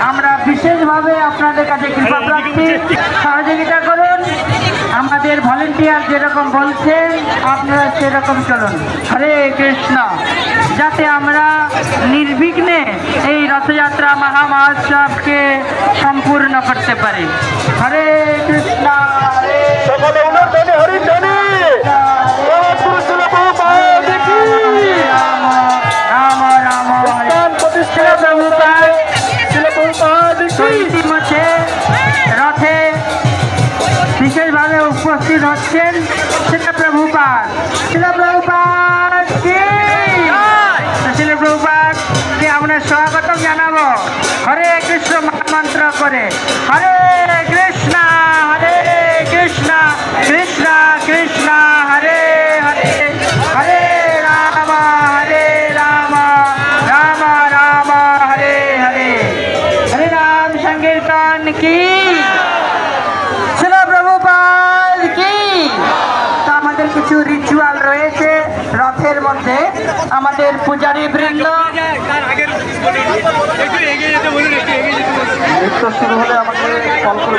আমরা বিশেষভাবে আপনাদের কাছে কৃপা প্রার্থী, সহযোগিতা করুন। আমাদের ভলেন্টিয়ার যেরকম বলছেন আপনারা সেরকম চলুন। হরে কৃষ্ণ। যাতে আমরা নির্বিঘ্নে এই রথযাত্রা মহামহোৎসবকে সম্পূর্ণ করতে পারি। হরে কৃষ্ণ। সকলে উনার হরিধ্বনি রাম রাম প্রতিষ্ঠা ইতিমধ্যে রথে বিশেষভাবে উপস্থিত হচ্ছেন শিল প্রভুপাদ। শিল প্রভুপাদকে আমরা স্বাগতম জানাবো হরে কৃষ্ণ মন্ত্র করে। হরে কৃষ্ণ কৃষ্ণ কৃষ্ণ হরে হরে, হরে রাম রাম রাম হরে হরে। হরে নাম সংকীর্তন কি, শিল প্রভুপাদ কি। তো আমাদের কিছু রিচুয়াল রয়েছে রথের মধ্যে। আমাদের পূজারী বৃন্দ শুরু হলে আমাকে কল করবে।